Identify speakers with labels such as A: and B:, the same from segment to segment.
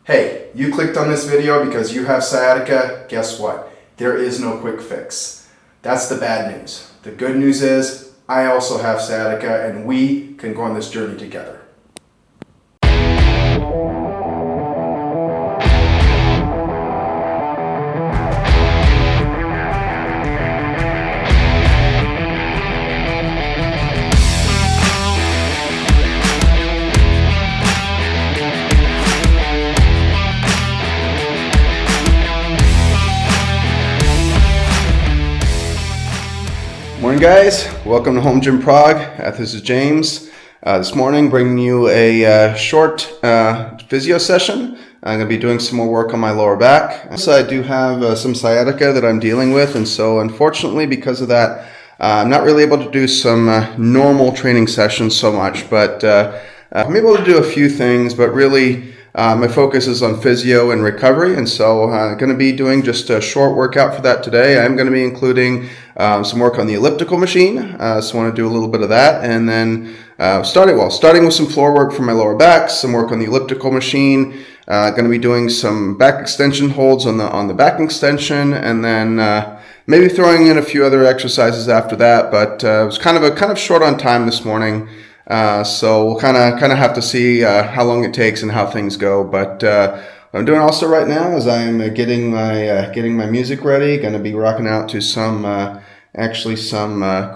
A: Hey, you clicked on this video because you have sciatica. Guess what? There is no quick fix. That's the bad news. The good news is I also have sciatica and we can go on this journey together. Morning guys, welcome to Home Gym Prague. This is James. This morning bringing you a short physio session. I'm going to be doing some more work on my lower back. So I do have some sciatica that I'm dealing with, and so unfortunately because of that I'm not really able to do some normal training sessions so much, but I'm able to do a few things, but really my focus is on physio and recovery, and so I'm going to be doing just a short workout for that today. I'm going to be including some work on the elliptical machine, so I want to do a little bit of that, and then starting with some floor work for my lower back, some work on the elliptical machine. Going to be doing some back extension holds on the back extension, and then maybe throwing in a few other exercises after that. But it was kind of short on time this morning. So we'll kind of have to see how long it takes and how things go. But what I'm doing also right now is I'm getting my music ready. Going to be rocking out to some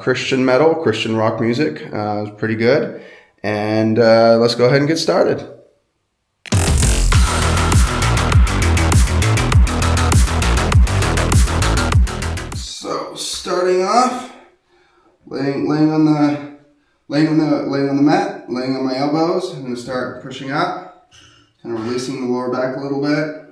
A: Christian metal, Christian rock music. It's pretty good. And let's go ahead and get started. So starting off, laying on the mat, laying on my elbows. I'm going to start pushing up, kind of releasing the lower back a little bit.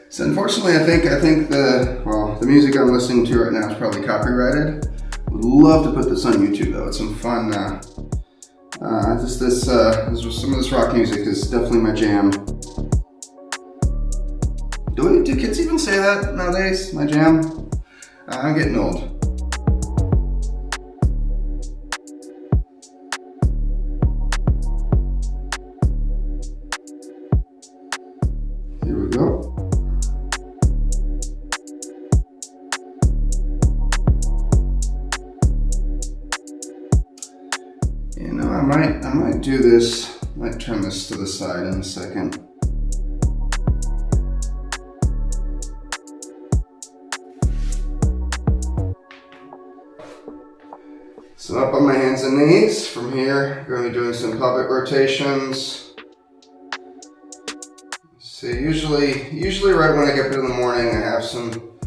A: So unfortunately, I think the music I'm listening to right now is probably copyrighted. Would love to put this on YouTube though. It's some fun. Some of this rock music is definitely my jam. Do kids even say that nowadays? My jam? I'm getting old. Here we go. You know, I might do this. I might turn this to the side in a second. So up on my hands and knees. From here, I'm going to be doing some pelvic rotations. So usually right when I get up in the morning, I have some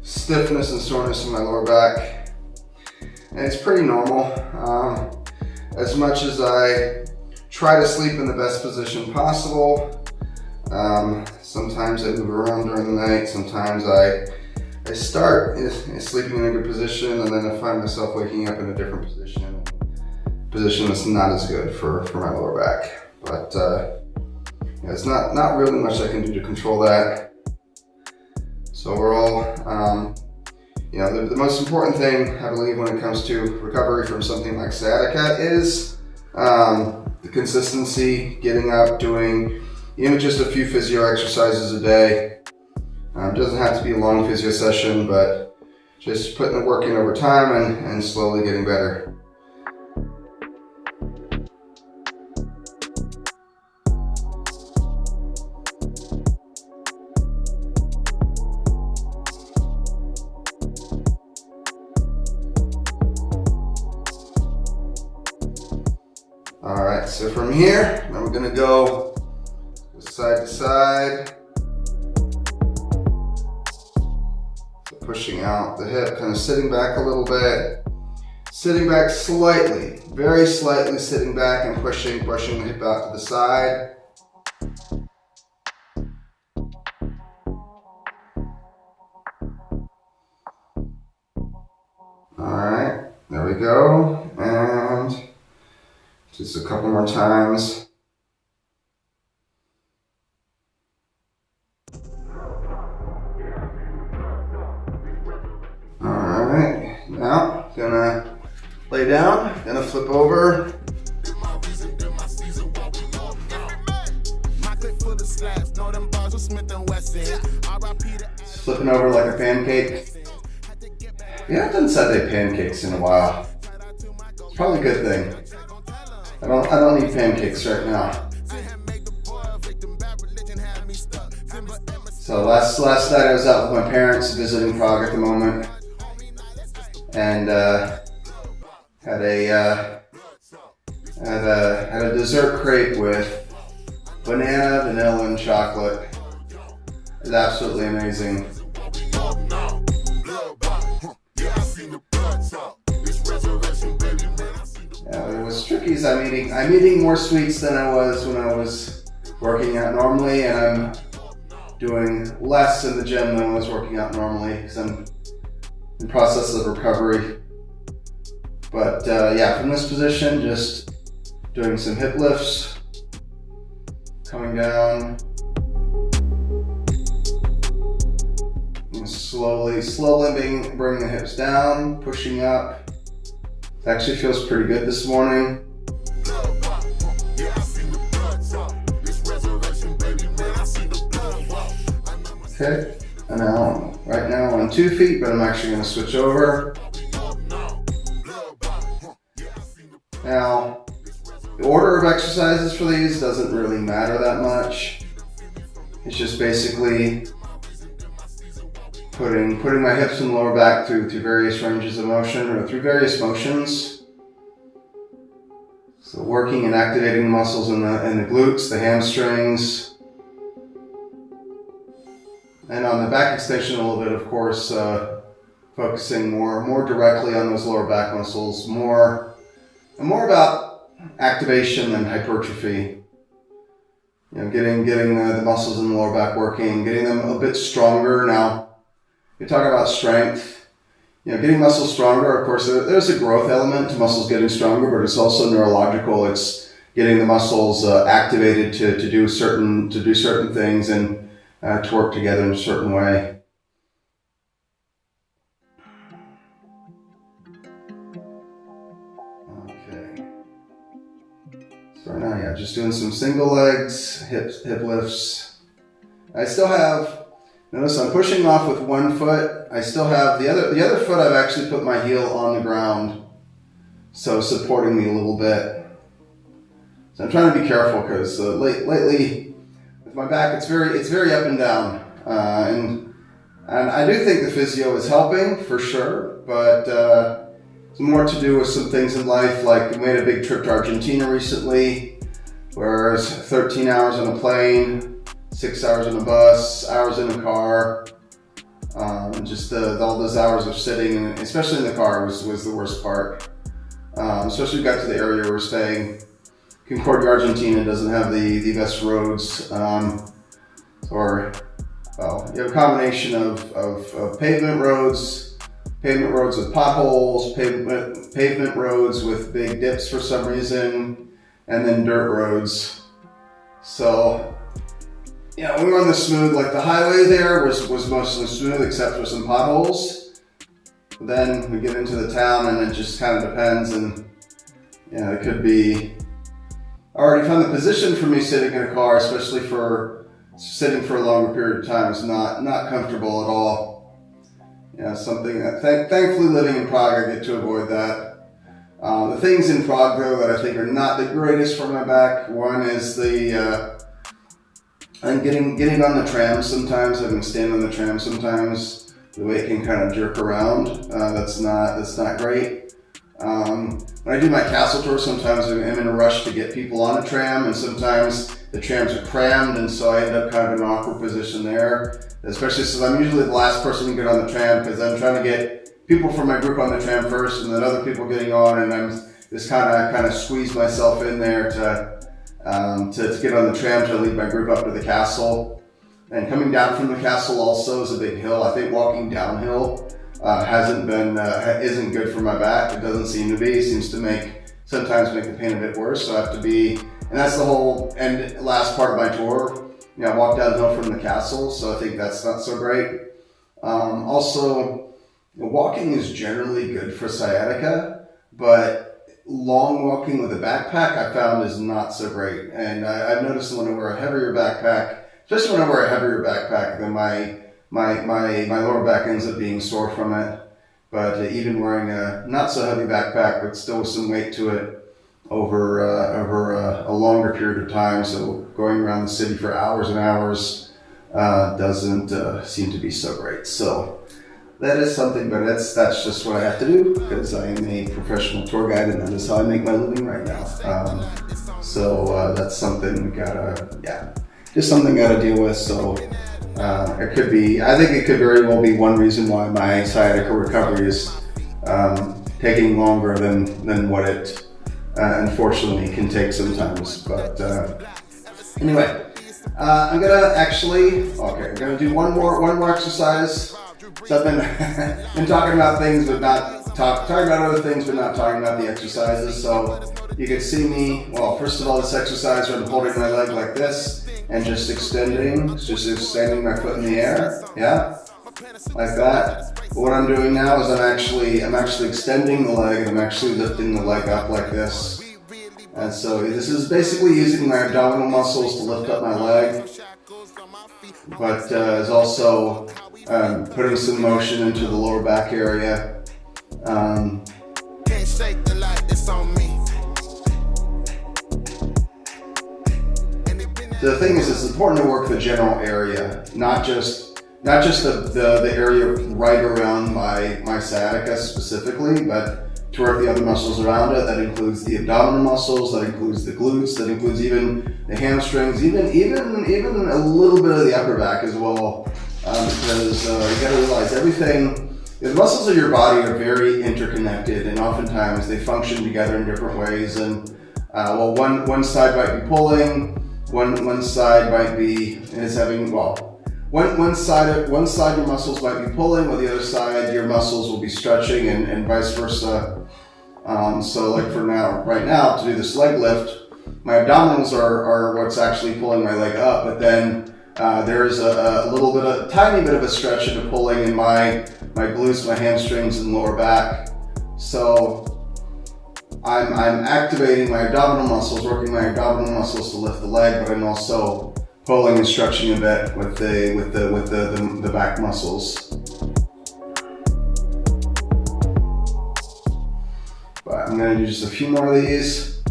A: stiffness and soreness in my lower back. And it's pretty normal. As much as I try to sleep in the best position possible, sometimes I move around during the night, sometimes I start sleeping in a good position, and then I find myself waking up in a different position that's not as good for my lower back. But it's not really much I can do to control that. So overall, the most important thing I believe when it comes to recovery from something like sciatica is the consistency, getting up, doing even just a few physio exercises a day. It doesn't have to be a long physio session, but just putting the work in over time and slowly getting better. All right, so from here, now we're gonna go side to side. Pushing out the hip, kind of sitting back a little bit, sitting back slightly, very slightly sitting back and pushing the hip out to the side. All right, there we go, and just a couple more times. Now, gonna lay down, gonna flip over. Flipping over like a pancake. We haven't done Sunday pancakes in a while. It's probably a good thing. I don't need pancakes right now. So last night I was out with my parents visiting Prague at the moment, and had a dessert crepe with banana, vanilla, and chocolate. It's absolutely amazing. It was tricky as I'm eating more sweets than I was when I was working out normally, and I'm doing less in the gym than I was working out normally because I'm in process of recovery. But from this position, just doing some hip lifts, coming down, and slowly bringing the hips down, pushing up. It actually feels pretty good this morning. Okay, and right now I'm on 2 feet, but I'm actually going to switch over. Now, the order of exercises for these doesn't really matter that much. It's just basically putting my hips and lower back through various ranges of motion or through various motions. So working and activating the muscles in the glutes, the hamstrings. And on the back extension a little bit, of course, focusing more directly on those lower back muscles, more about activation than hypertrophy. Getting the muscles in the lower back working, getting them a bit stronger. Now, you talk about strength. Getting muscles stronger. Of course, there's a growth element to muscles getting stronger, but it's also neurological. It's getting the muscles activated to do certain things and to work together in a certain way. Okay. So right now, just doing some single legs, hip lifts. I still have, notice I'm pushing off with one foot. I still have the other foot. I've actually put my heel on the ground, so supporting me a little bit. So I'm trying to be careful because lately, with my back, it's very up and down, and I do think the physio is helping for sure, but it's more to do with some things in life. Like, we made a big trip to Argentina recently, where it's 13 hours on a plane, 6 hours on a bus, hours in a car. Just all those hours of sitting, and especially in the car was the worst part. Especially we got to the area we were staying. Concordia, Argentina doesn't have the best roads, you have a combination of pavement roads with potholes, pavement roads with big dips for some reason, and then dirt roads. So, we were on the smooth, like the highway there was mostly smooth except for some potholes. Then we get into the town and it just kind of depends, and it could be. I already found the position for me sitting in a car, especially for sitting for a longer period of time, is not comfortable at all. Something that thankfully living in Prague, I get to avoid that. The things in Prague though that I think are not the greatest for my back. One is I'm getting on the tram sometimes, having to stand on the tram sometimes. The way it can kind of jerk around, that's not great. When I do my castle tour, sometimes I'm in a rush to get people on a tram, and sometimes the trams are crammed, and so I end up kind of in an awkward position there. Especially since I'm usually the last person to get on the tram, because I'm trying to get people from my group on the tram first, and then other people getting on, and I'm just kind of squeeze myself in there to get on the tram to lead my group up to the castle. And coming down from the castle also is a big hill. I think walking downhill isn't good for my back. It doesn't seem to be. It seems to sometimes make the pain a bit worse. So I have to be, and that's the whole last part of my tour. I walk downhill from the castle, so I think that's not so great. Also, walking is generally good for sciatica. but long walking with a backpack I found is not so great. And I've noticed when I wear a heavier backpack, especially when I wear a heavier backpack, then my lower back ends up being sore from it. But even wearing a not so heavy backpack, but still with some weight to it over a longer period of time, so going around the city for hours and hours doesn't seem to be so great. So that is something, but that's just what I have to do because I am a professional tour guide and that is how I make my living right now. So that's something we gotta, just something gotta deal with. So it could be, I think it could very well be one reason why my sciatica recovery is taking longer than what it unfortunately can take sometimes. But anyway, I'm gonna do one more exercise. So I've been talking about things, but not talking about other things, but not talking about the exercises. So you can see me. Well, first of all, this exercise where I'm holding my leg like this and just extending my foot in the air. Yeah, like that. But what I'm doing now is I'm actually extending the leg and I'm actually lifting the leg up like this. And so this is basically using my abdominal muscles to lift up my leg, but is also putting some motion into the lower back area. The thing is, it's important to work the general area, not just the area right around my sciatica specifically, but to work the other muscles around it. That includes the abdominal muscles, that includes the glutes, that includes even the hamstrings, even a little bit of the upper back as well. Because you gotta realize the muscles of your body are very interconnected, and oftentimes they function together in different ways. And one side might be pulling, one side might be one side your muscles might be pulling, while the other side your muscles will be stretching, and vice versa. So like right now, to do this leg lift, my abdominals are what's actually pulling my leg up, but then there's a tiny bit of a stretch into pulling in my glutes, my hamstrings, and lower back. So I'm activating my abdominal muscles, working my abdominal muscles to lift the leg, but I'm also pulling and stretching a bit with the back muscles. But I'm going to do just a few more of these.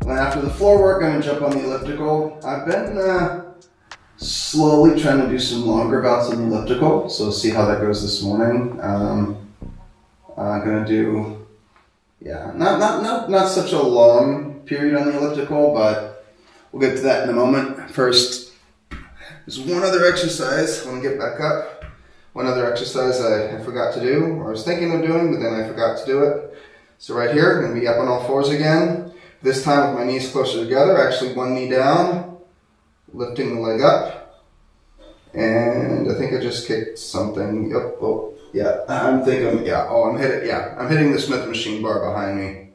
A: And after the floor work, I'm going to jump on the elliptical. I've been slowly trying to do some longer bouts on the elliptical, so see how that goes this morning. I'm going to do, not such a long period on the elliptical, but we'll get to that in a moment. First, there's one other exercise. When I get back up, one other exercise I forgot to do, or I was thinking of doing, but then I forgot to do it. So right here, I'm going to be up on all fours again. This time with my knees closer together, actually one knee down, lifting the leg up. And I think I just kicked something. I'm hitting the Smith machine bar behind me.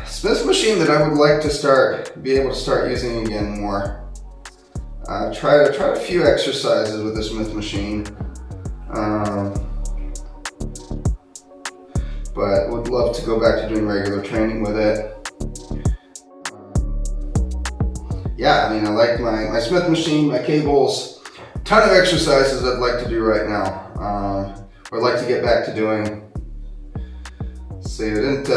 A: Smith machine that I would like to be able to start using again more. Tried a few exercises with the Smith machine, but would love to go back to doing regular training with it. I like my Smith machine, my cables, ton of exercises I'd like to do right now, or I'd like to get back to doing. So I didn't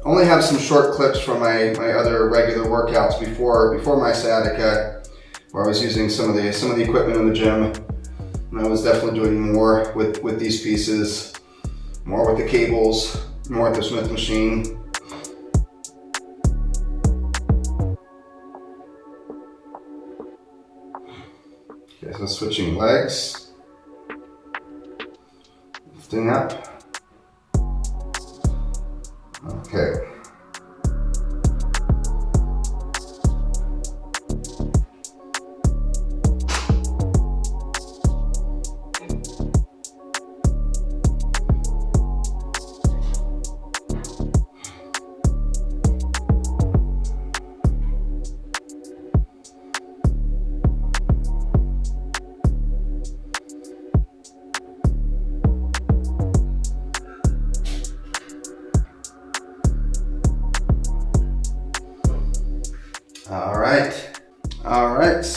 A: only have some short clips from my other regular workouts before my sciatica, where I was using some of the equipment in the gym, and I was definitely doing more with these pieces, more with the cables, more with the Smith machine. Okay, so switching legs, lifting up. Okay.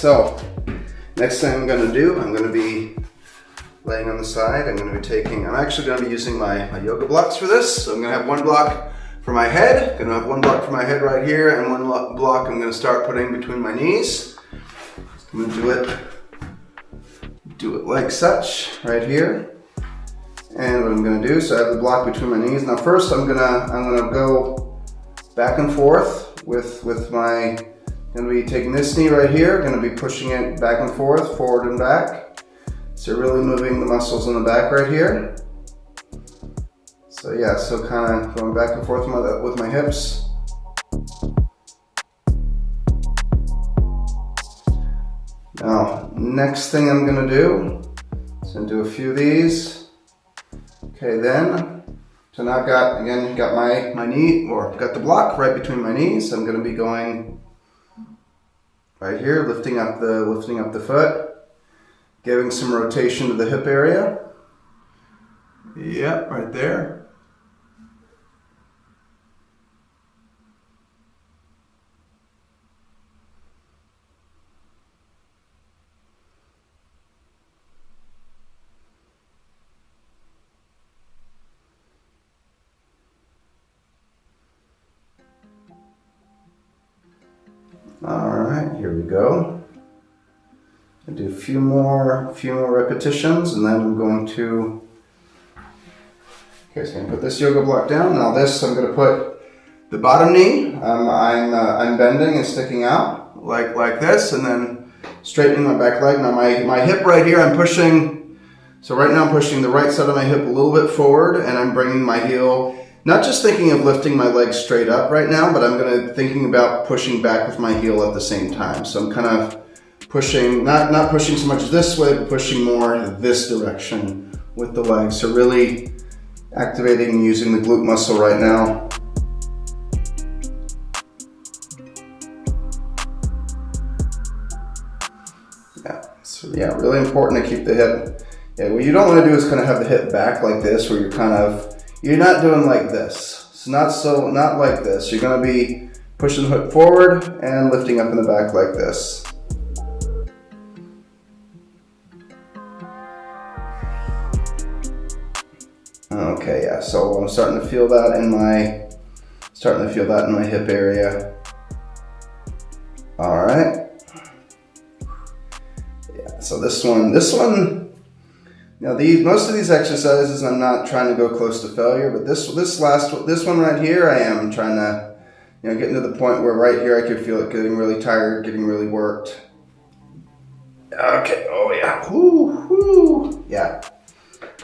A: so next thing I'm going to do, I'm going to be laying on the side. I'm actually going to be using my yoga blocks for this. So I'm going to have one block for my head. I'm going to have one block for my head right here, and one block I'm going to start putting between my knees. I'm going to do it like such right here. And what I'm going to do, so I have the block between my knees. Now first I'm going to go back and forth with my, going to be taking this knee right here, going to be pushing it back and forth, forward and back. So really moving the muscles in the back right here. So yeah, so kind of going back and forth with my hips. Now, next thing I'm going to do is going to do a few of these. Okay, then, so now I've got my knee, or got the block right between my knees. I'm going to be going right here, lifting up the foot, giving some rotation to the hip area. Yep, right there. All right, here we go. I'll do a few more repetitions, and then I'm going to. Okay, so I'm gonna put this yoga block down. Now this, I'm gonna put the bottom knee. I'm bending and sticking out like this, and then straightening my back leg. Now my hip right here, I'm pushing. So right now I'm pushing the right side of my hip a little bit forward, and I'm bringing my heel. Not just thinking of lifting my legs straight up right now, but I'm thinking about pushing back with my heel at the same time. So I'm kind of pushing, not pushing so much this way, but pushing more this direction with the legs. So really activating and using the glute muscle right now. Yeah, so yeah, really important to keep the hip. Yeah, what you don't want to do is kind of have the hip back like this, where you're not doing like this. It's not like this. You're going to be pushing the hip forward and lifting up in the back like this. Okay, yeah. So I'm starting to feel that in my hip area. All right. Yeah. So this one. Now most of these exercises I'm not trying to go close to failure, but this one right here I am trying to, getting to the point where right here I can feel it getting really tired, getting really worked. Okay, oh yeah, whoo, yeah.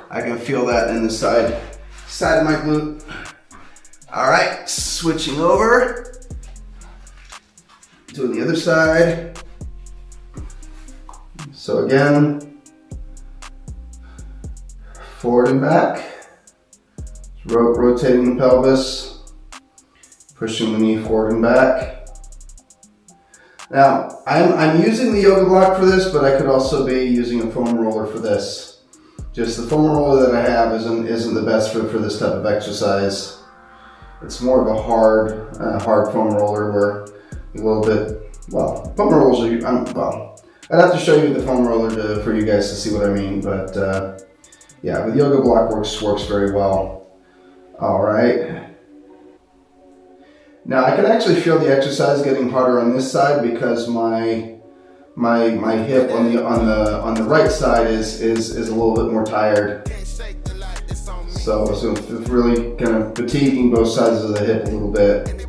A: I can feel that in the side of my glute. All right, switching over, doing the other side. So again, forward and back, rotating the pelvis, pushing the knee forward and back. Now, I'm using the yoga block for this, but I could also be using a foam roller for this. Just the foam roller that I have isn't the best for this type of exercise. It's more of a hard foam roller where a little bit, well, foam rollers are, I'd have to show you the foam roller for you guys to see what I mean, but yeah, the yoga block works very well. All right. Now I can actually feel the exercise getting harder on this side because my hip on the right side is a little bit more tired. So it's really kind of fatiguing both sides of the hip a little bit.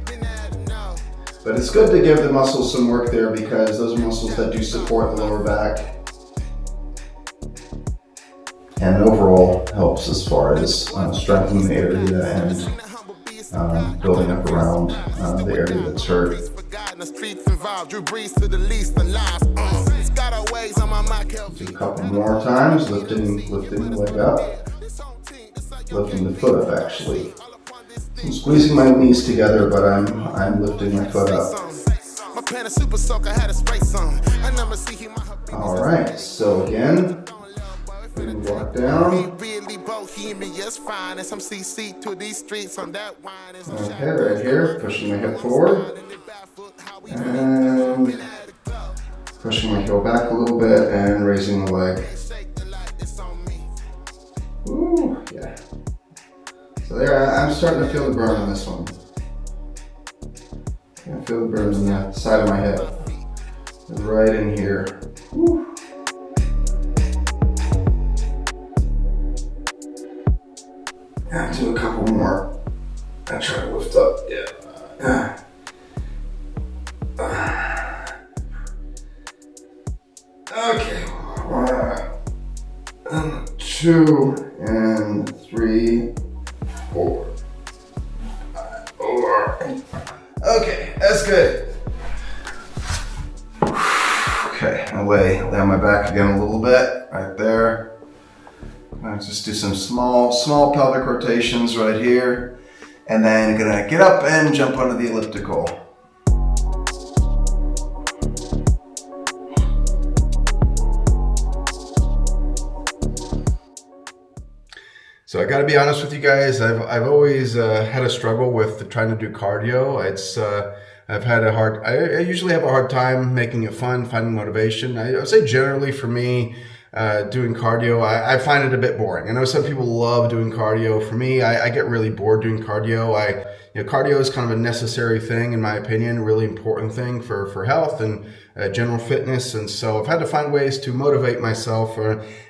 A: But it's good to give the muscles some work there because those are muscles that do support the lower back. And overall helps as far as strengthening the area and building up around the area that's hurt. Do a couple more times, lifting the leg up, lifting the foot up actually. So I'm squeezing my knees together, but I'm lifting my foot up. All right, so again. Walk down. Okay, right here, pushing my hip forward. And pushing my heel back a little bit and raising the leg. Ooh, yeah. So there, I'm starting to feel the burn on this one. I feel the burn on the side of my hip. Right in here. Woo. I'll do a couple more. I'll try to lift up. Yeah. Okay. 1, 2, and 3, 4. 5. Okay, that's good. Okay, I'll lay on my back again a little bit, right there. I'll just do some small pelvic rotations right here, and then gonna get up and jump onto the elliptical. So I got to be honest with you guys. I've always had a struggle with trying to do cardio. I usually have a hard time making it fun, finding motivation. I would say generally for me, doing cardio, I find it a bit boring. I know some people love doing cardio. For me, I get really bored doing cardio. Cardio is kind of a necessary thing, in my opinion, a really important thing for health and general fitness. And so I've had to find ways to motivate myself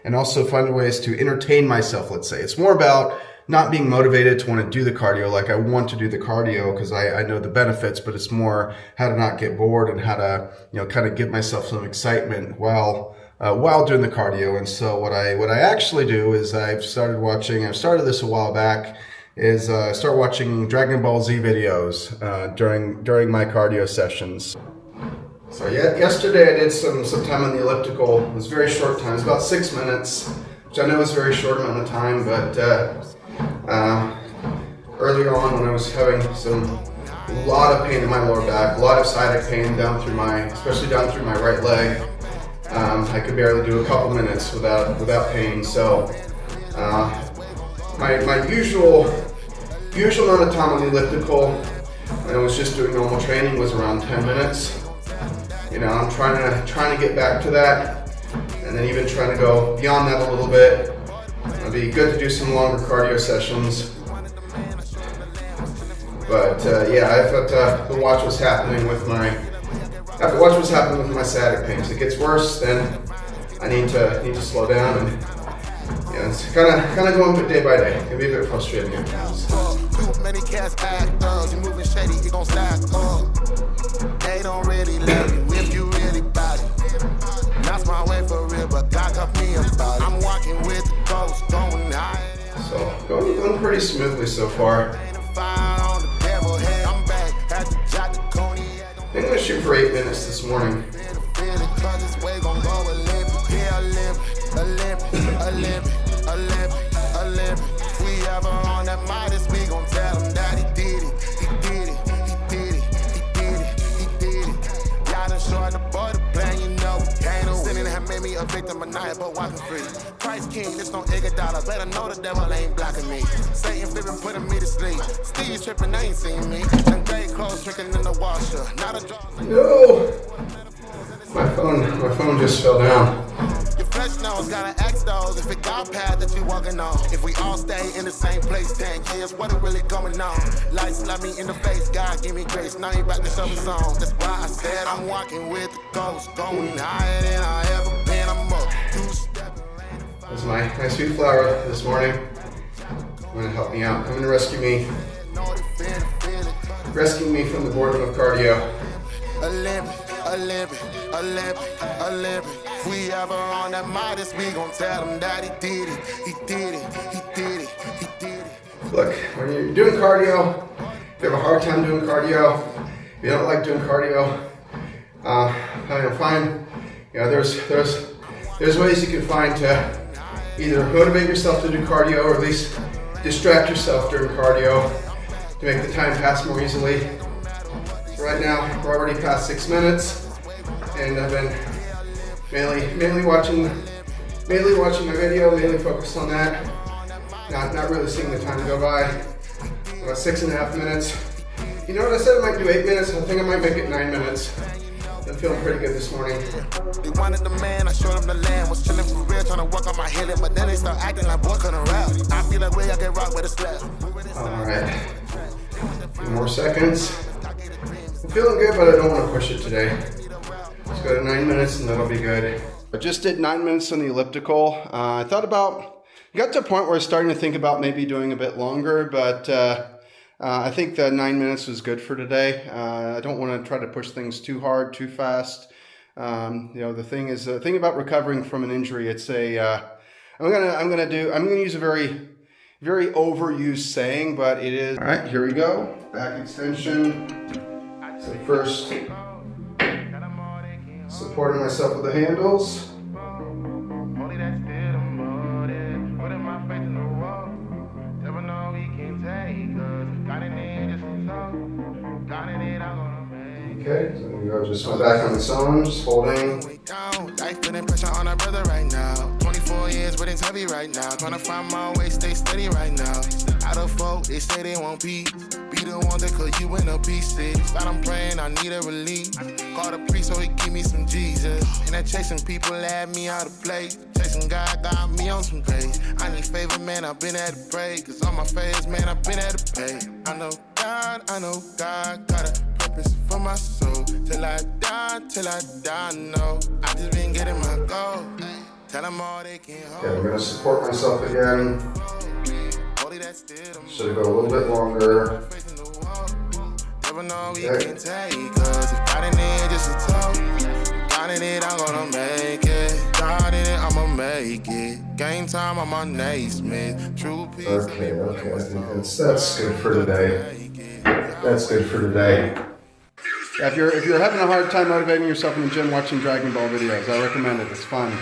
A: and also find ways to entertain myself, let's say. It's more about not being motivated to want to do the cardio. Like I want to do the cardio because I know the benefits, but it's more how to not get bored and how to, kind of give myself some excitement while doing the cardio. And so what I actually do is I've started this a while back, is start watching Dragon Ball Z videos during my cardio sessions. So yesterday I did some time on the elliptical. It was a very short time. It was about 6 minutes, which I know is a very short amount of time, but earlier on when I was having a lot of pain in my lower back, a lot of sciatic pain especially down through my right leg, I could barely do a couple minutes without pain. So my usual amount of time on the elliptical when I was just doing normal training was around 10 minutes. I'm trying to get back to that, and then even trying to go beyond that a little bit. It'd be good to do some longer cardio sessions. But I have to watch what's happening with my sciatic pain. If it gets worse, then I need to slow down, and it's kind of going day by day. It can be a bit frustrating at times. Too many cast actors, you moving shady, you gon' stack up. They don't really love you if you really body. That's my way for real, but God got me about it. I'm walking with the ghost, going high. So going pretty smoothly so far. I think I'm gonna shoot for 8 minutes this morning. We ever on that Midas, we gon' tell him that he did it. He did it. He did it. He did it. He did it. Y'all done short the boy the plan, Can't sinning have made me a victim of night, but walking free. Christ King, this don't egg a dollar. Better know the devil ain't blocking me. Satan flipping, putting me to sleep. Steve tripping, they ain't seen me. And gray clothes tricking in the washer. Not a draw. No! My phone just fell down. Your flesh knows, gotta ask those if it got path that you walking on. If we all stay in the same place 10 years, what it really going on? Light slap me in the face, God give me grace. Now you back to show me song. That's why I said I'm walking with the ghost, going higher than I ever been. I'm up 2-stepping. That's my sweet flower this morning. Going to help me out, coming to rescue me from the boredom of cardio. Olympic. We ever on that Midas, we gon' tell him that he did it. He did it. He did it. He did it. Look, when you're doing cardio, if you have a hard time doing cardio, if you don't like doing cardio, there's ways you can find to either motivate yourself to do cardio or at least distract yourself during cardio to make the time pass more easily. So right now, we're already past 6 minutes, and I've been mainly watching my video, mainly focused on that. Not really seeing the time go by. About 6.5 minutes. You know what, I said I might do 8 minutes, I think I might make it 9 minutes. feeling pretty good this morning.
B: They wanted the man, I showed them the land. Was chilling for real, trying to work on my healing, but then they start acting like boy couldn't rap. I feel like way I get rock with a slap.
A: Alright. A few more seconds. I'm feeling good, but I don't want to push it today. Let's go to 9 minutes and that'll be good. I just did 9 minutes on the elliptical. I thought about, got to a point where I was starting to think about maybe doing a bit longer, but I think that 9 minutes is good for today. I don't want to try to push things too hard, too fast. The thing is, the thing about recovering from an injury, it's I'm gonna use a very overused saying, but it is. All right, here we go. Back extension. So first, supporting myself with the handles. Okay, so we go just my back on its own, just holding.
B: Life putting pressure on our brother right now. 24 years, but it's heavy right now. Trying to find my way, stay steady right now. Out of folk, they say they want peace. Be the one that cut you in a pieces. But I'm praying, I need a release. Call the priest so he give me some Jesus. And that chasing people had me out of place. Chasing God got me on some grace. I need favor, man, I've been at to pray. Cause on my face, man, I've been at to pay. I know God got a purpose for my soul. Till I die, no. I just been getting my goal. Tell them all they can hold.
A: Okay, I'm gonna support myself again. Should go a little bit longer.
B: Never know we can take, cause if God in it, just a talk. God in it, I'm gonna make it. God in it, I'ma make it. Game time, I'm on Naismith. True peace.
A: Okay. I think that's good for today. That's good for today. Yeah, if you're having a hard time motivating yourself in the gym watching Dragon Ball videos, I recommend it. It's fun.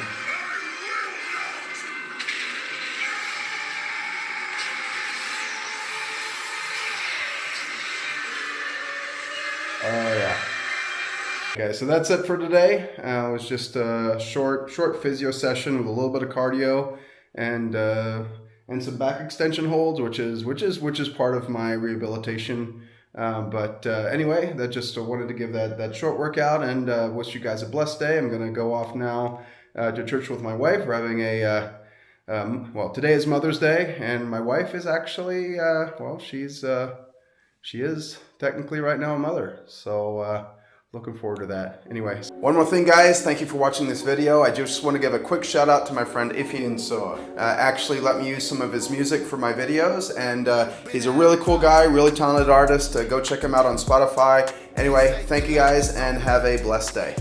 A: Oh yeah. Okay, so that's it for today. It was just a short physio session with a little bit of cardio and some back extension holds, which is part of my rehabilitation. Anyway, that just wanted to give that short workout and wish you guys a blessed day. I'm gonna go off now to church with my wife. We're having today is Mother's Day, and my wife is actually she is technically right now a mother. So looking forward to that. Anyway, one more thing, guys. Thank you for watching this video. I just want to give a quick shout out to my friend Ifi So actually let me use some of his music for my videos, and he's a really cool guy, really talented artist. Go check him out on Spotify. Anyway, thank you guys and have a blessed day.